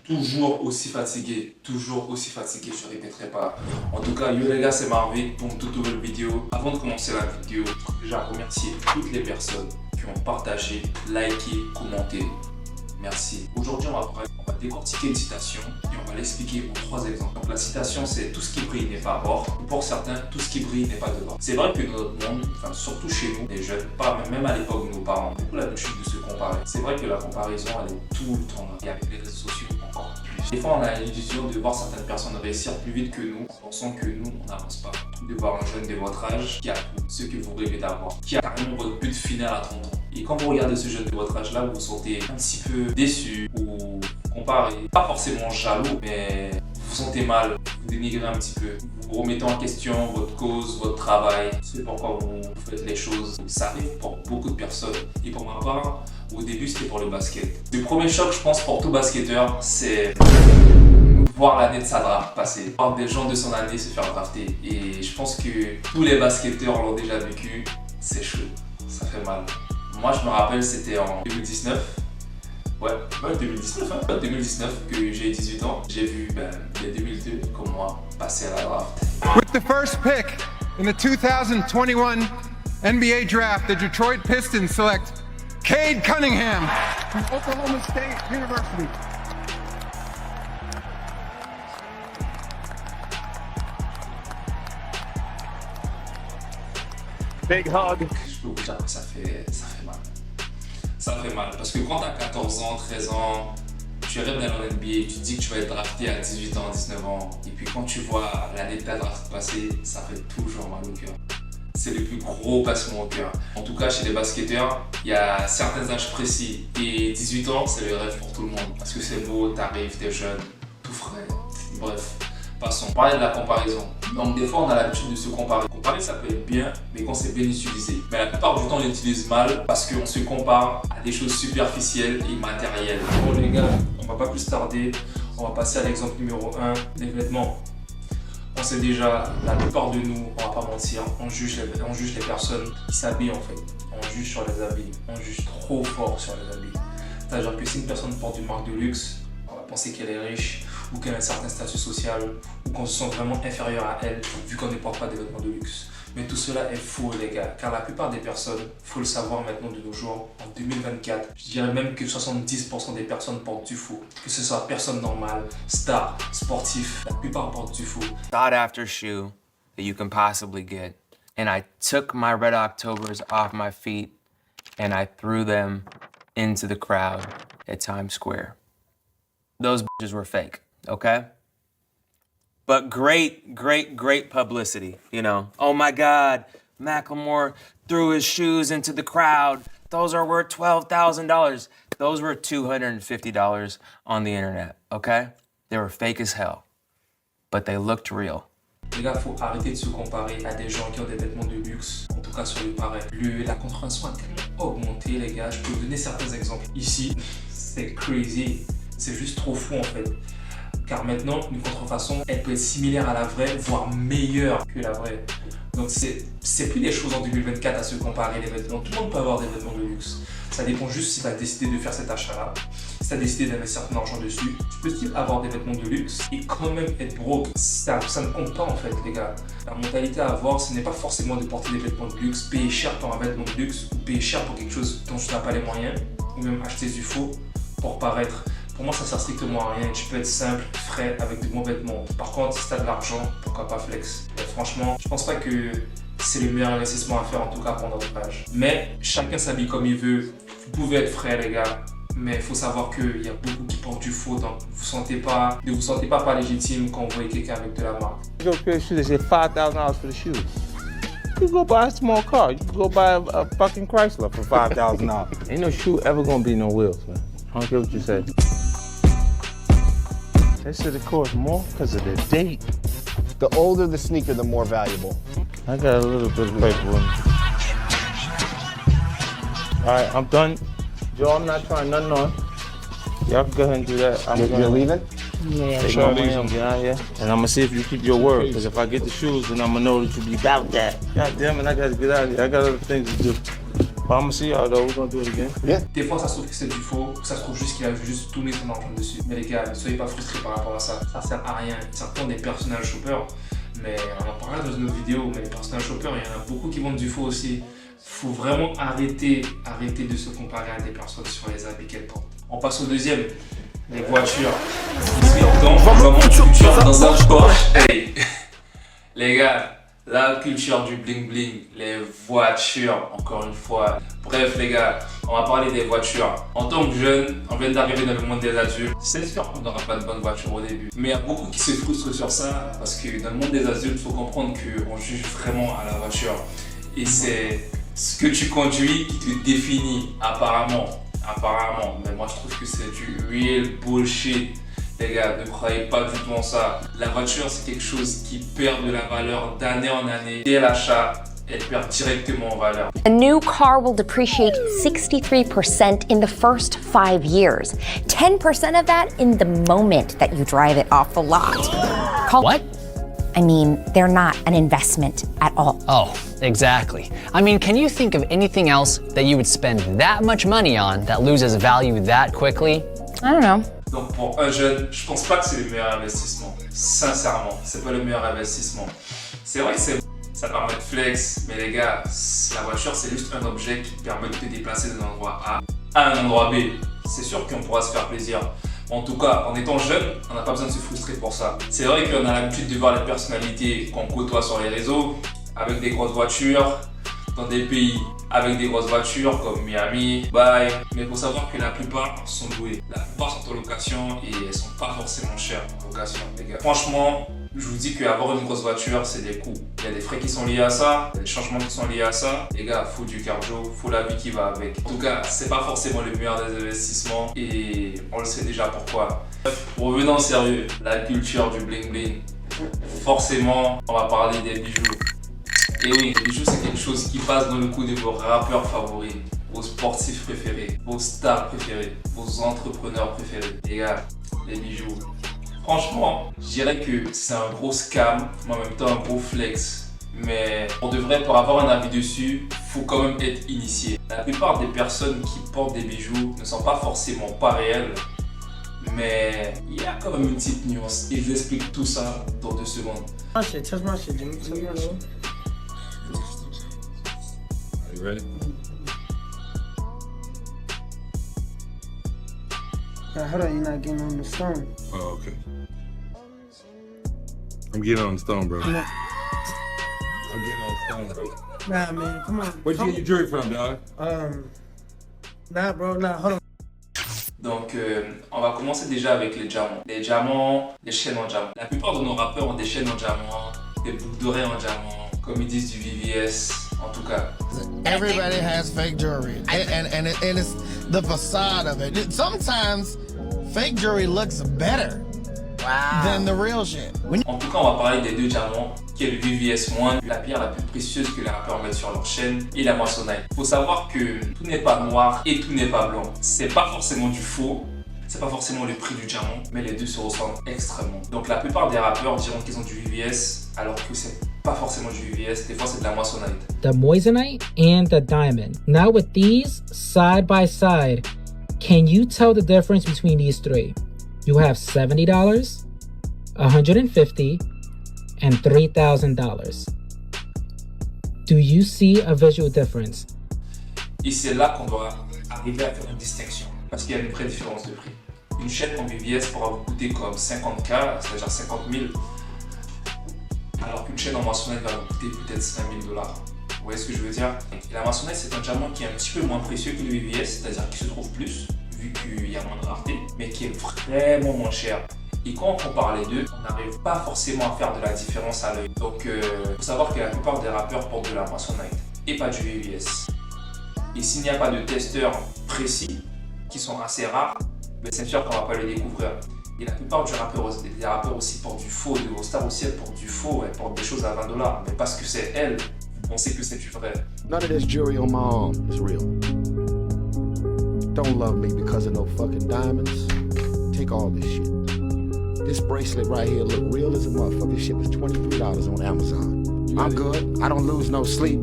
toujours aussi fatigué, je répéterai pas. En tout cas, yo les gars, c'est Marvin pour une toute nouvelle vidéo. Avant de commencer la vidéo, déjà remercier toutes les personnes qui ont partagé, liké, commenté. Merci. Aujourd'hui, on va décortiquer une citation et on va l'expliquer en 3 exemples. Donc la citation, c'est tout ce qui brille n'est pas or. Pour certains, tout ce qui brille n'est pas de l'or. C'est vrai que dans notre monde, enfin, surtout chez nous, les jeunes, même à l'époque de nos parents, on a beaucoup l'habitude de se comparer. C'est vrai que la comparaison, elle est tout le temps là. Et avec les réseaux sociaux, encore plus. Des fois, on a l'illusion de voir certaines personnes réussir plus vite que nous, en pensant que nous, on n'avance pas. De voir un jeune de votre âge qui a tout ce que vous rêvez d'avoir, qui a carrément votre but final à 30 ans. Et quand vous regardez ce jeune de votre âge là, vous vous sentez un petit peu déçu ou comparé, pas forcément jaloux, mais vous vous sentez mal, vous dénigrez un petit peu, vous remettez en question votre cause, votre travail, c'est pourquoi vous faites les choses. Ça arrive pour beaucoup de personnes. Et pour ma part, au début c'était pour le basket. Le premier choc, je pense, pour tout basketteur, c'est voir l'année de sa draft passer, voir des gens de son année se faire drafter. Et je pense que tous les basketteurs l'ont déjà vécu, c'est chaud, ça fait mal. Moi, je me rappelle, c'était en 2019. Ouais, 2019, hein. 2019 que j'ai 18 ans. J'ai vu les 2002 comme moi passer à la draft. With the first pick in the 2021 NBA draft, the Detroit Pistons select Cade Cunningham from Oklahoma State University. Big hug. Je peux vous dire que ça fait mal. Ça fait mal parce que quand tu as 14 ans, 13 ans, tu rêves d'aller en NBA, tu te dis que tu vas être drafté à 18 ans, 19 ans. Et puis quand tu vois l'année de ta draft passer, ça fait toujours mal au cœur. C'est le plus gros passement au cœur. En tout cas, chez les basketteurs, il y a certains âges précis. Et 18 ans, c'est le rêve pour tout le monde. Parce que c'est beau, t'arrives, t'es jeune, tout frais. Bref, passons. On parlait de la comparaison. Donc des fois, on a l'habitude de se comparer. Comparer, ça peut être bien, mais quand c'est bien utilisé. Mais la plupart du temps, on l'utilise mal parce qu'on se compare à des choses superficielles et matérielles. Bon les gars, on va pas plus tarder. On va passer à l'exemple numéro 1, les vêtements. On sait déjà, la plupart de nous, on va pas mentir, on juge les personnes qui s'habillent en fait. On juge sur les habits, on juge trop fort sur les habits. C'est-à-dire que si une personne porte une marque de luxe, on va penser qu'elle est riche, ou qu'elle a un certain statut social, ou qu'on se sent vraiment inférieur à elle, vu qu'on ne porte pas des vêtements de luxe. Mais tout cela est faux les gars, car la plupart des personnes, faut le savoir maintenant de nos jours, en 2024, je dirais même que 70% des personnes portent du faux. Que ce soit personne normale, star, sportif, la plupart portent du faux. Sought after shoe that you can possibly get. And I took my Red Octobers off my feet and I threw them into the crowd at Times Square. Those bitches were fake, okay? But great publicity, you know. Oh my God, Macklemore threw his shoes into the crowd. Those are worth $12,000. Those were $250 on the internet, okay? They were fake as hell, but they looked real. Les gars, faut arrêter de se comparer à des gens qui ont des vêtements de luxe, en tout cas sur le paraît. La contrefaçon a tellement augmenté, les gars. Je peux vous donner certains exemples. Ici, c'est crazy. C'est juste trop fou en fait. Car maintenant, une contrefaçon, elle peut être similaire à la vraie, voire meilleure que la vraie. Donc c'est plus des choses en 2024 à se comparer les vêtements. Tout le monde peut avoir des vêtements de luxe. Ça dépend juste si tu as décidé de faire cet achat-là. Si tu as décidé d'investir ton argent dessus, tu peux aussi avoir des vêtements de luxe et quand même être broke. Ça ne compte pas en fait les gars. La mentalité à avoir, ce n'est pas forcément de porter des vêtements de luxe, payer cher pour un vêtement de luxe ou payer cher pour quelque chose dont tu n'as pas les moyens ou même acheter du faux pour paraître. Pour moi, ça sert strictement à rien. Tu peux être simple, frais, avec de bons vêtements. Par contre, si tu as de l'argent, pourquoi pas flex? Et franchement, je pense pas que c'est le meilleur investissement à faire, en tout cas pour notre âge. Mais chacun s'habille comme il veut. Vous pouvez être frais, les gars. Mais il faut savoir qu'il y a beaucoup qui portent du faux. Donc, ne vous sentez pas légitime quand vous voyez quelqu'un avec de la marque. You go to a shoe, they say $5,000 for the shoes. You go buy a small car. You can go buy a fucking Chrysler for $5,000. Ain't no shoe ever gonna be no wheels, man. I don't care what you say. They said it costs more because of the date. The older the sneaker, the more valuable. I got a little bit of paper with me. All right, I'm done. Joe, I'm not trying nothing on. Y'all can go ahead and do that. You're leaving? Yeah, take my money and get out of here. And I'm gonna see if you keep your word. Because if I get the shoes, then I'm gonna know that you be about that. God damn it, I gotta get out of here. I got other things to do. But I'm gonna see y'all though. We're gonna do it again. Des fois, ça se trouve que c'est du faux, ça se trouve juste qu'il a juste tout mis son argent dessus. Mais les gars, ne soyez pas frustrés par rapport à ça. Ça sert à rien. Certains des personal shoppers, mais on en parlera dans une autre vidéo, mais les personal shoppers, il y en a beaucoup qui vendent du faux aussi. Faut vraiment arrêter de se comparer à des personnes sur les habits qu'elles portent. On passe au deuxième, les voitures. Ici, on vraiment culture dans un Porsche. Hey, les gars, la culture du bling bling, les voitures, encore une fois. Bref, les gars, on va parler des voitures. En tant que jeune, on vient d'arriver dans le monde des adultes. C'est sûr qu'on n'aura pas de bonne voiture au début. Mais il y a beaucoup qui se frustrent sur ça parce que dans le monde des adultes, il faut comprendre qu'on juge vraiment à la voiture. Et c'est ce que tu conduis qui te définit, apparemment. Mais moi, je trouve que c'est du real bullshit. Les gars, ne croyez pas du tout en ça. La voiture, c'est quelque chose qui perd de la valeur d'année en année. Dès l'achat, elle perd directement en valeur. A new car will depreciate 63% in the first 5 years. 10% of that in the moment that you drive it off the lot. What? I mean, they're not an investment at all. Oh, exactly. I mean, can you think of anything else that you would spend that much money on that loses value that quickly? I don't know. Donc pour un jeune, je pense pas que c'est le meilleur investissement. Sincèrement, c'est pas le meilleur investissement. C'est vrai que ça permet de flex, mais les gars, la voiture c'est juste un objet qui permet de te déplacer d'un endroit A à un endroit B. C'est sûr qu'on pourra se faire plaisir. En tout cas, en étant jeune, on n'a pas besoin de se frustrer pour ça. C'est vrai qu'on a l'habitude de voir les personnalités qu'on côtoie sur les réseaux avec des grosses voitures, dans des pays avec des grosses voitures comme Miami, Dubaï. Mais il faut savoir que la plupart sont louées. La plupart sont en location et elles sont pas forcément chères en location, les gars. Franchement, je vous dis qu'avoir une grosse voiture, c'est des coûts. Il y a des frais qui sont liés à ça, il y a des changements qui sont liés à ça. Les gars, faut du cardio, faut la vie qui va avec. En tout cas, c'est pas forcément le meilleur des investissements et on le sait déjà pourquoi. Revenons au sérieux, la culture du bling bling. Forcément, on va parler des bijoux. Et oui, les bijoux, c'est quelque chose qui passe dans le coup de vos rappeurs favoris, vos sportifs préférés, vos stars préférés, vos entrepreneurs préférés. Les gars, les bijoux. Franchement, je dirais que c'est un gros scam, mais en même temps un gros flex. Mais pour avoir un avis dessus, faut quand même être initié. La plupart des personnes qui portent des bijoux ne sont pas forcément pas réelles, mais il y a quand même une petite nuance. Et je vous explique tout ça dans 2 secondes. Touch my shit, Jimmy. Are you ready? Hold on, you're not getting on the stone. Oh, okay. I'm getting on the stone, bro. Nah. I'm getting on the stone, bro. Nah, man, come on. Where'd you get your jewelry from, dog? Nah, bro, nah, hold on. Donc, on va commencer déjà avec les diamants. Les diamants, les chaînes en diamant. La plupart de nos rappeurs ont des chaînes en diamant, des boucles d'oreilles en diamant, comme ils disent du VVS, en tout cas. Everybody has fake jewelry, and it's the facade of it. Sometimes fake jewelry looks better than the real shit. En tout cas, on va parler des 2 diamants, qui est le VVS1, la pierre la plus précieuse que les rappeurs mettent sur leur chaîne, et la moissonnite. Il faut savoir que tout n'est pas noir et tout n'est pas blanc. C'est pas forcément du faux, c'est pas forcément le prix du diamant, mais les deux se ressemblent extrêmement. Donc la plupart des rappeurs diront qu'ils ont du VVS, alors que c'est pas forcément du VVS, des fois c'est de la moissonnite. The moissanite and the diamond. Now with these side by side, can you tell the difference between these 3? You have $70, $150, and $3,000. Do you see a visual difference? Et c'est là qu'on doit arriver à faire une distinction, parce qu'il y a une vraie différence de prix. Une chaîne en VVS pourra vous coûter comme 50K, c'est-à-dire 50 000, alors qu'une chaîne en moissonnite va vous coûter peut-être 5 000 $. Vous voyez ce que je veux dire? Et la moissonnite, c'est un diamant qui est un petit peu moins précieux que le VVS, c'est-à-dire qu'il se trouve plus, vu qu'il y a moins de rareté, mais qui est vraiment moins cher. Et quand on compare les deux, on n'arrive pas forcément à faire de la différence à l'œil. Donc il faut savoir que la plupart des rappeurs portent de la moissonnite et pas du VVS. Et s'il n'y a pas de testeurs précis, qui sont assez rares, c'est sûr qu'on ne va pas le découvrir. Et la plupart des rappeurs aussi portent du faux, de vos stars aussi elles portent du faux, elles portent des choses à 20 $, mais parce que c'est elles, vous pensez que c'est du vrai. None of this jewelry on my arm is real. Don't love me because of no fucking diamonds. Take all this shit. This bracelet right here look real as a motherfucker. This shit was $23 on Amazon. I'm good. I don't lose no sleep.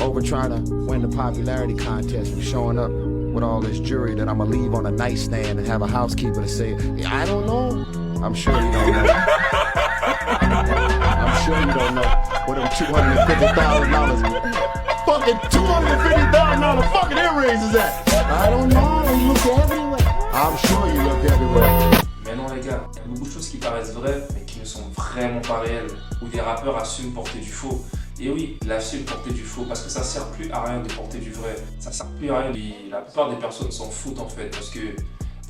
over trying to win the popularity contest and showing up with all this jewelry that I'm gonna leave on a nightstand and have a housekeeper to say, I don't know. I'm sure you don't know. I'm sure you don't know what them $250,000 fucking $250,000 fucking earrings is at. I don't know. You look everywhere. I'm sure you look everywhere. Mais non les gars, il y a beaucoup de choses qui paraissent vraies mais qui ne sont vraiment pas réelles. Où des rappeurs assument porter du faux. Et oui, ils assument porter du faux parce que ça sert plus à rien de porter du vrai. Ça sert plus à rien. La plupart des personnes s'en foutent en fait parce que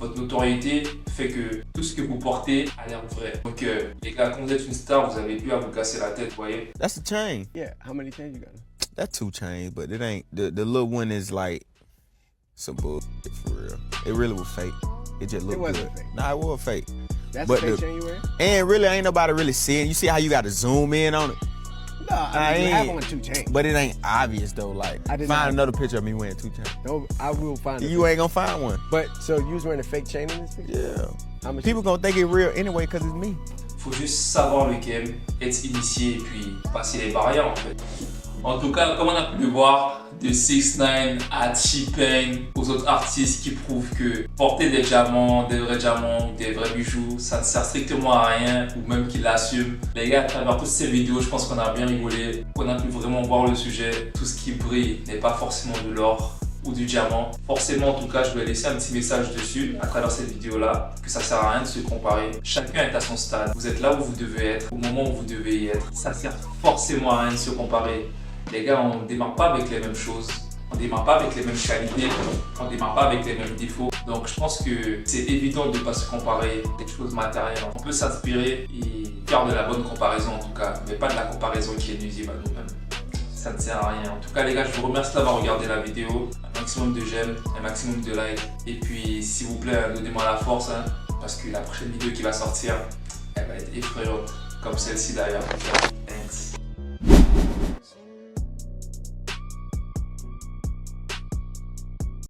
votre notoriété fait que tout ce que vous portez a l'air vrai. Donc les gars, quand vous êtes une star, vous avez plus à vous casser la tête, vous voyez. That's a chain. Yeah, how many chains you got? That's 2 chains, but it ain't. The little one is like some bullshit for real. It really was fake. It just looked wasn't good. fake. Nah, it was fake. That's but the fake chain you wear? And really, ain't nobody really seeing. You see how you got to zoom in on it? No, I mean, you have on 2 chains. But it ain't obvious though. Like, find another picture of me wearing 2 chains. No, I will find it. You ain't gonna find one. But so you was wearing a fake chain in this picture? Yeah. People gonna think it real anyway because it's me. Faut juste savoir le game, être initié et puis passer les barrières en fait. En tout cas, comme on a pu le voir, de 6ix9ine à T-Pain, aux autres artistes qui prouvent que porter des diamants, des vrais diamants, des vrais bijoux, ça ne sert strictement à rien, ou même qu'ils l'assument. Les gars, à travers toutes ces vidéos, je pense qu'on a bien rigolé, qu'on a pu vraiment voir le sujet. Tout ce qui brille n'est pas forcément de l'or ou du diamant. Forcément, en tout cas, je vais laisser un petit message dessus à travers cette vidéo-là, que ça sert à rien de se comparer. Chacun est à son stade. Vous êtes là où vous devez être, au moment où vous devez y être. Ça sert forcément à rien de se comparer. Les gars, on ne démarre pas avec les mêmes choses, on ne démarre pas avec les mêmes qualités, on ne démarre pas avec les mêmes défauts. Donc je pense que c'est évident de ne pas se comparer des choses matérielles. On peut s'inspirer et faire de la bonne comparaison en tout cas, mais pas de la comparaison qui est nuisible à nous-mêmes. Ça ne sert à rien. En tout cas les gars, je vous remercie d'avoir regardé la vidéo. Un maximum de j'aime, un maximum de likes. Et puis s'il vous plaît, donnez-moi la force, hein, parce que la prochaine vidéo qui va sortir, elle va être effrayante, comme celle-ci d'ailleurs. Thanks.